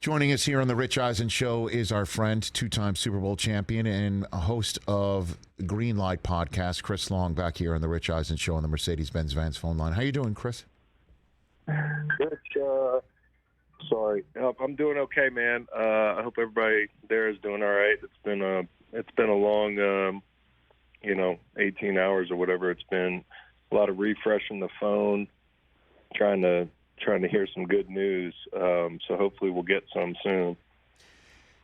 Joining us here on the Rich Eisen Show is our friend, two-time Super Bowl champion and a host of Green Light podcast, Chris Long, back here on the Rich Eisen Show on the Mercedes-Benz Vans phone line. How you doing, Chris? Rich, sorry. I'm doing okay, man. I hope everybody there is doing all right. It's been a long, 18 hours or whatever it's been. A lot of refreshing the phone, trying to hear some good news. So hopefully we'll get some soon.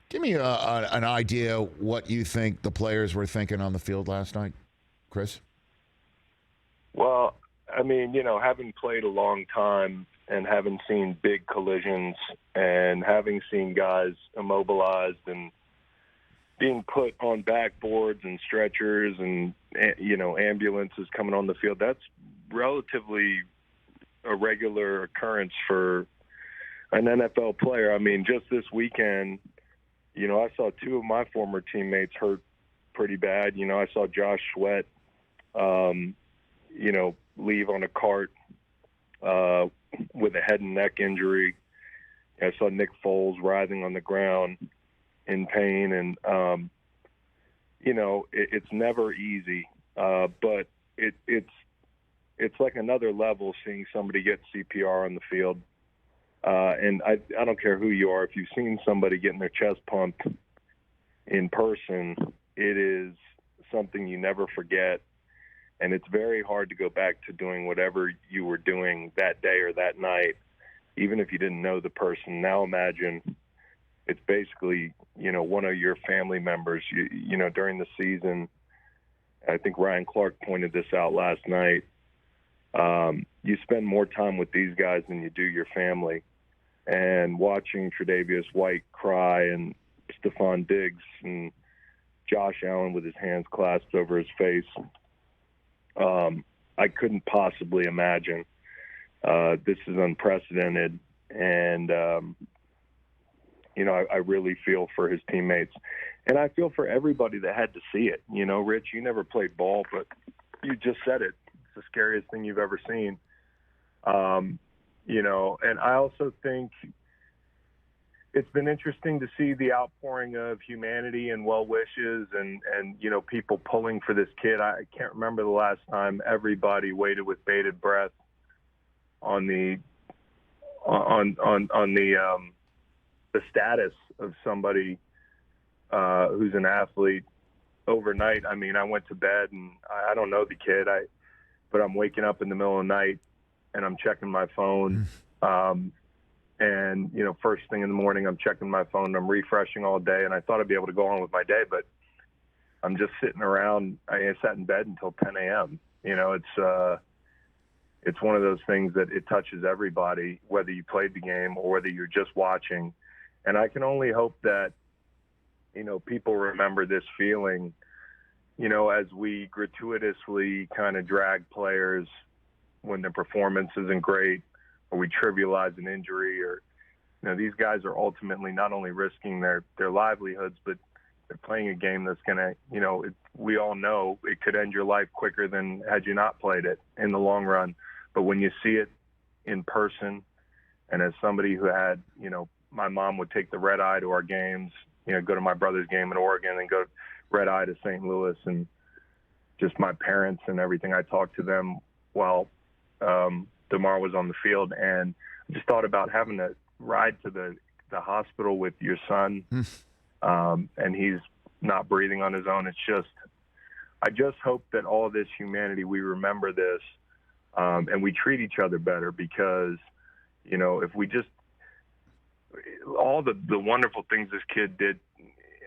Give me an idea what you think the players were thinking on the field last night, Chris. Well, I mean, having played a long time and having seen big collisions and having seen guys immobilized and being put on backboards and stretchers and, ambulances coming on the field, that's relatively a regular occurrence for an NFL player. I mean, just this weekend, I saw two of my former teammates hurt pretty bad. I saw Josh Sweat, leave on a cart with a head and neck injury. I saw Nick Foles writhing on the ground in pain. And, it's never easy, but it's like another level seeing somebody get CPR on the field. And I don't care who you are. If you've seen somebody getting their chest pumped in person, it is something you never forget. And it's very hard to go back to doing whatever you were doing that day or that night, even if you didn't know the person. Now imagine it's basically, one of your family members, during the season. I think Ryan Clark pointed this out last night. You spend more time with these guys than you do your family. And watching Tre'Davious White cry and Stephon Diggs and Josh Allen with his hands clasped over his face, I couldn't possibly imagine. This is unprecedented. And, I really feel for his teammates. And I feel for everybody that had to see it. Rich, you never played ball, but you just said it. It's the scariest thing you've ever seen. And I also think it's been interesting to see the outpouring of humanity and well wishes and people pulling for this kid. I can't remember the last time everybody waited with bated breath on the status of somebody who's an athlete overnight. I mean, I went to bed and I don't know the kid, but I'm waking up in the middle of the night and I'm checking my phone. First thing in the morning, I'm checking my phone. I'm refreshing all day, and I thought I'd be able to go on with my day, but I'm just sitting around. I sat in bed until 10 a.m. It's one of those things that it touches everybody, whether you played the game or whether you're just watching. And I can only hope that, people remember this feeling, as we gratuitously kind of drag players when their performance isn't great, or we trivialize an injury, or these guys are ultimately not only risking their livelihoods, but they're playing a game that's going to, we all know it could end your life quicker than had you not played it in the long run. But when you see it in person, and as somebody who had, my mom would take the red eye to our games, go to my brother's game in Oregon and go red eye to St. Louis, and just my parents and everything. I talked to them while Damar was on the field, and I just thought about having to ride to the hospital with your son, and he's not breathing on his own. I just hope that all of this humanity, we remember this, and we treat each other better, because, if we just, all the wonderful things this kid did,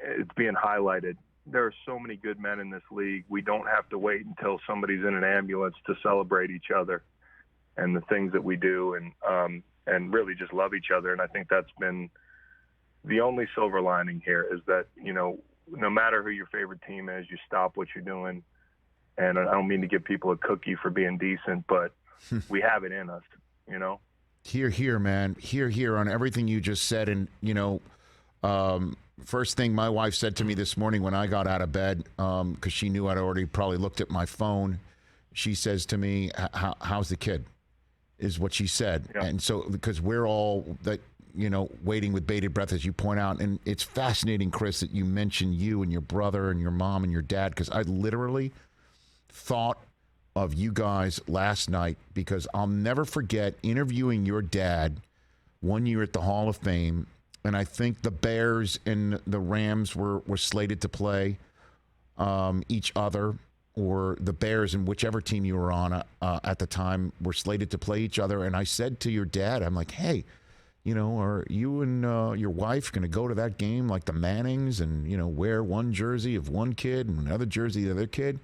it's being highlighted. There are so many good men in this league. We don't have to wait until somebody's in an ambulance to celebrate each other and the things that we do, and really just love each other. And I think that's been the only silver lining here, is that, no matter who your favorite team is, you stop what you're doing. And I don't mean to give people a cookie for being decent, but we have it in us, Here, man. Here on everything you just said. And, first thing my wife said to me this morning when I got out of bed, because she knew I'd already probably looked at my phone, she says to me, how's the kid? Is what she said. Yeah. And so, because we're all, that waiting with bated breath, as you point out. And it's fascinating, Chris, that you mentioned you and your brother and your mom and your dad, because I literally thought of you guys last night, because I'll never forget interviewing your dad one year at the Hall of Fame. And I think the Bears and the Rams were slated to play each other, or the Bears and whichever team you were on at the time were slated to play each other. And I said to your dad, I'm like, hey, are you and your wife going to go to that game like the Mannings and, wear one jersey of one kid and another jersey of the other kid?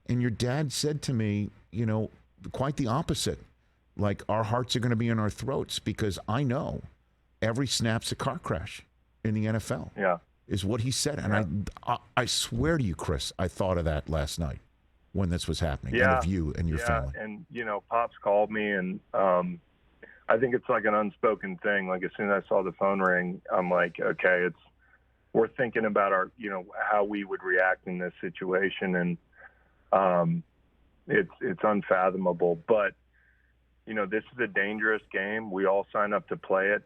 And your dad said to me, quite the opposite. Like, our hearts are going to be in our throats, because I know every snap's a car crash in the NFL. Yeah. Is what he said. And I swear to you, Chris, I thought of that last night when this was happening. Yeah. And of you and your family. And, Pops called me, and I think it's like an unspoken thing. Like, as soon as I saw the phone ring, I'm like, okay, we're thinking about how we would react in this situation. And it's unfathomable. But, this is a dangerous game. We all sign up to play it.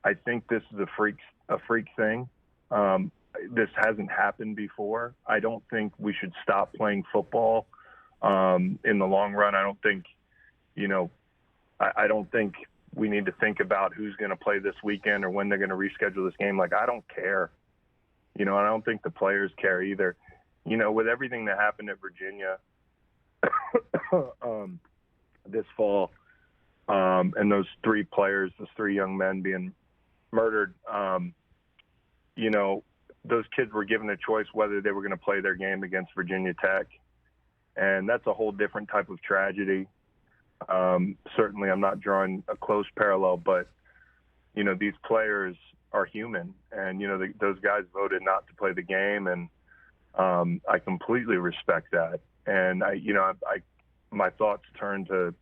I think this is a freak thing. This hasn't happened before. I don't think we should stop playing football in the long run. I don't think, I don't think we need to think about who's going to play this weekend or when they're going to reschedule this game. Like, I don't care. I don't think the players care either. With everything that happened at Virginia this fall, and those three young men being murdered, those kids were given a choice whether they were going to play their game against Virginia Tech. And that's a whole different type of tragedy. Certainly I'm not drawing a close parallel, but, these players are human, and, those guys voted not to play the game. And I completely respect that. And my thoughts turn to,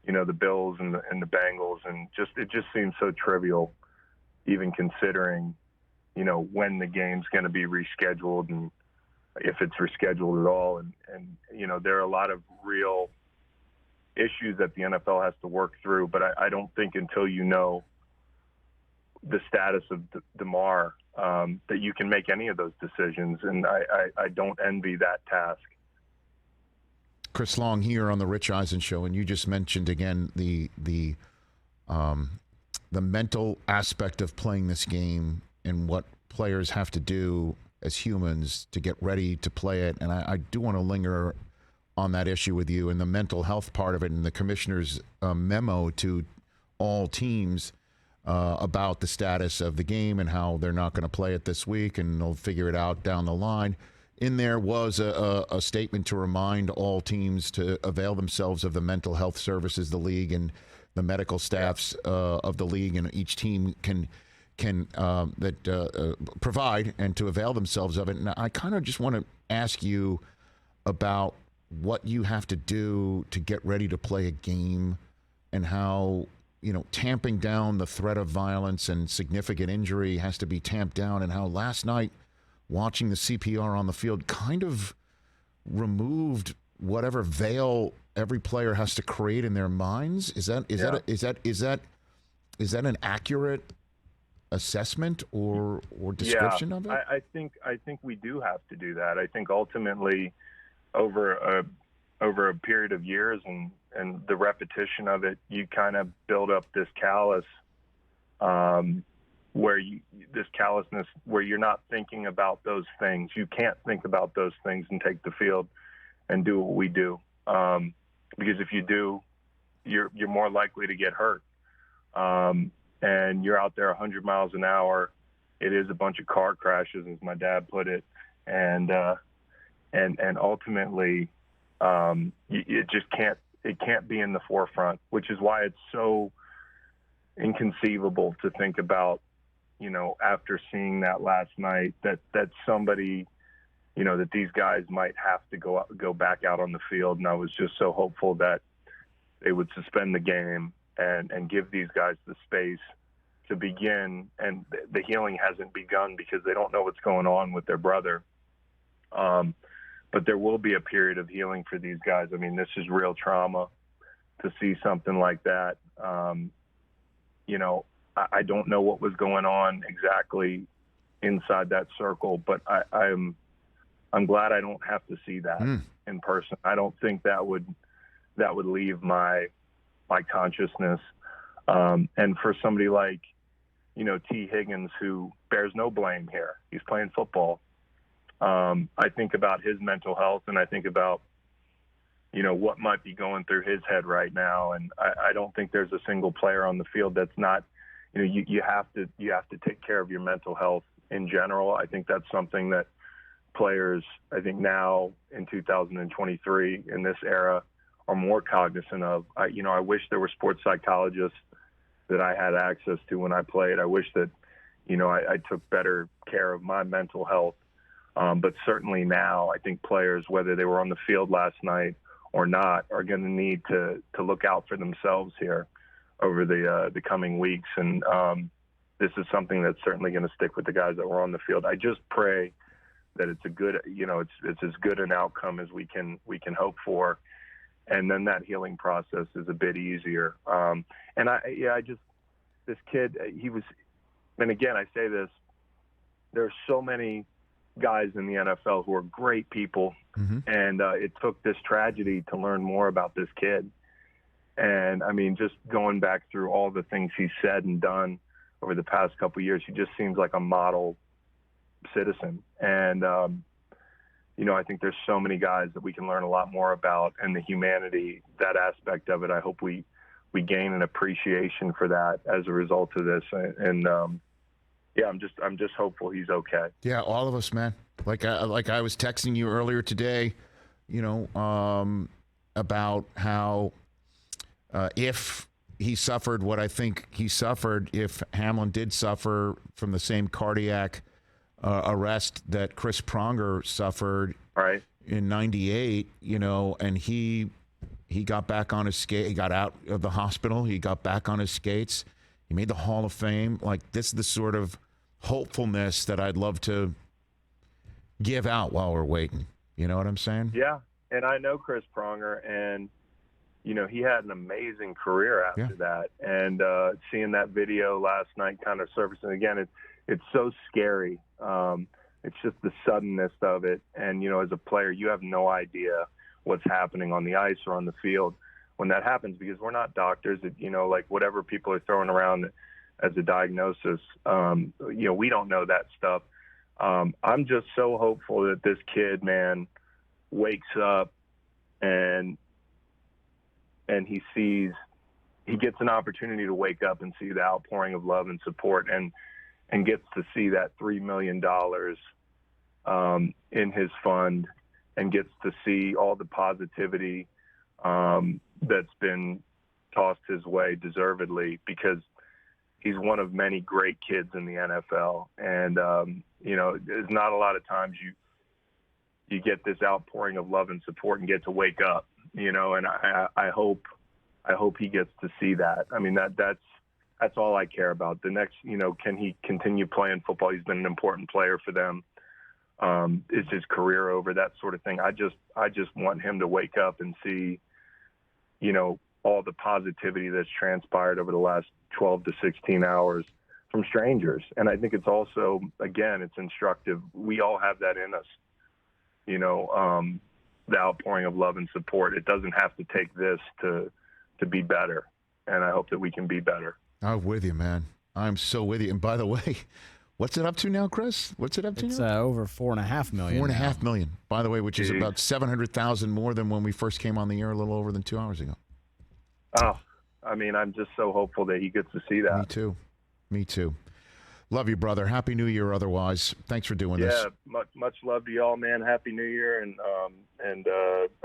the Bills and the Bengals, and it just seems so trivial, even considering, when the game's going to be rescheduled and if it's rescheduled at all. And there are a lot of real issues that the NFL has to work through, but I don't think until the status of Damar, that you can make any of those decisions. And I don't envy that task. Chris Long here on the Rich Eisen Show, and you just mentioned again the mental aspect of playing this game and what players have to do as humans to get ready to play it. And I do want to linger on that issue with you and the mental health part of it, and the commissioner's memo to all teams about the status of the game and how they're not going to play it this week and they'll figure it out down the line. In there was a statement to remind all teams to avail themselves of the mental health services the league and the medical staffs of the league, and each team can provide, and to avail themselves of it. And I kind of just want to ask you about what you have to do to get ready to play a game, and how tamping down the threat of violence and significant injury has to be tamped down, and how last night watching the CPR on the field kind of removed whatever veil every player has to create in their minds. Is that an accurate assessment or description of it? I think we do have to do that. I think ultimately over a period of years and the repetition of it, you kind of build up this callous, this callousness where you're not thinking about those things. You can't think about those things and take the field and do what we do. Because if you do, you're more likely to get hurt. And you're out there 100 miles an hour. It is a bunch of car crashes, as my dad put it. And ultimately, it can't be in the forefront, which is why it's so inconceivable to think about, after seeing that last night, that somebody, that these guys might have to go back out on the field. And I was just so hopeful that they would suspend the game and give these guys the space to begin. And the healing hasn't begun because they don't know what's going on with their brother. But there will be a period of healing for these guys. I mean, this is real trauma to see something like that. I don't know what was going on exactly inside that circle, but I'm glad I don't have to see that in person. I don't think that would leave my consciousness. And for somebody like, T. Higgins, who bears no blame here, he's playing football. I think about his mental health, and I think about, what might be going through his head right now. And I don't think there's a single player on the field that's not, you have to take care of your mental health in general. I think that's something that players, I think now in 2023 in this era, are more cognizant of. I wish there were sports psychologists that I had access to when I played. I wish that, I took better care of my mental health. But certainly now, I think players, whether they were on the field last night or not, are going to need to look out for themselves here over the coming weeks. And this is something that's certainly going to stick with the guys that were on the field. I just pray that it's a good, it's as good an outcome as we can hope for. And then that healing process is a bit easier. This kid, and again, I say this, there's so many guys in the NFL who are great people. And it took this tragedy to learn more about this kid. And I mean, just going back through all the things he's said and done over the past couple of years, he just seems like a model citizen. And, I think there's so many guys that we can learn a lot more about, and the humanity, that aspect of it. I hope we gain an appreciation for that as a result of this. And I'm just hopeful he's okay. Yeah, all of us, man. Like I was texting you earlier today, about how if he suffered what I think he suffered, if Hamlin did suffer from the same cardiac arrest that Chris Pronger suffered in '98, and he got back on his skate. He got out of the hospital. He got back on his skates. He made the Hall of Fame. Like, this is the sort of hopefulness that I'd love to give out while we're waiting. You know what I'm saying? Yeah, and I know Chris Pronger, and he had an amazing career after that. And seeing that video last night kind of surfacing again, it's so scary. It's just the suddenness of it. And, as a player, you have no idea what's happening on the ice or on the field when that happens, because we're not doctors. Like whatever people are throwing around as a diagnosis, we don't know that stuff. I'm just so hopeful that this kid, man, wakes up and he gets an opportunity to wake up and see the outpouring of love and support, and gets to see that $3 million in his fund, and gets to see all the positivity that's been tossed his way deservedly, because he's one of many great kids in the NFL. And, there's not a lot of times you get this outpouring of love and support and get to wake up, and I hope he gets to see that. I mean, that's all I care about. The next, can he continue playing football? He's been an important player for them. Is his career over? That sort of thing. I just want him to wake up and see, all the positivity that's transpired over the last 12 to 16 hours from strangers. And I think it's also, again, it's instructive. We all have that in us, the outpouring of love and support. It doesn't have to take this to be better. And I hope that we can be better. I'm with you, man. I'm so with you. And by the way, what's it up to now, Chris? What's it up to now? It's over $4.5 million. $4.5 million, by the way, which is about 700,000 more than when we first came on the air a little over than 2 hours ago. Oh, I mean, I'm just so hopeful that he gets to see that. Me too. Love you, brother. Happy New Year otherwise. Thanks for doing this. Yeah, much love to y'all, man. Happy New Year, and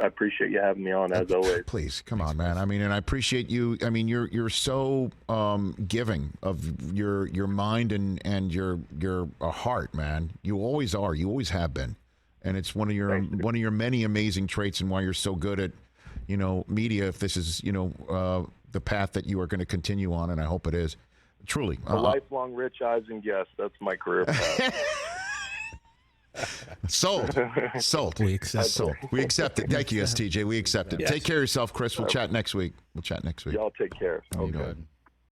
I appreciate you having me on, as always. Please, come on, man. I mean, and I appreciate you. I mean, you're so giving of your mind and your heart, man. You always are. You always have been. And it's one of your many amazing traits, and why you're so good at, media, if this is, the path that you are going to continue on, and I hope it is. Truly. A lifelong Rich Eisen guest. That's my career path. Sold. We accept it. We accept it. Thank you, STJ. We accept it. Yes. Take care of yourself, Chris. We'll chat next week. Y'all take care. Okay. Good.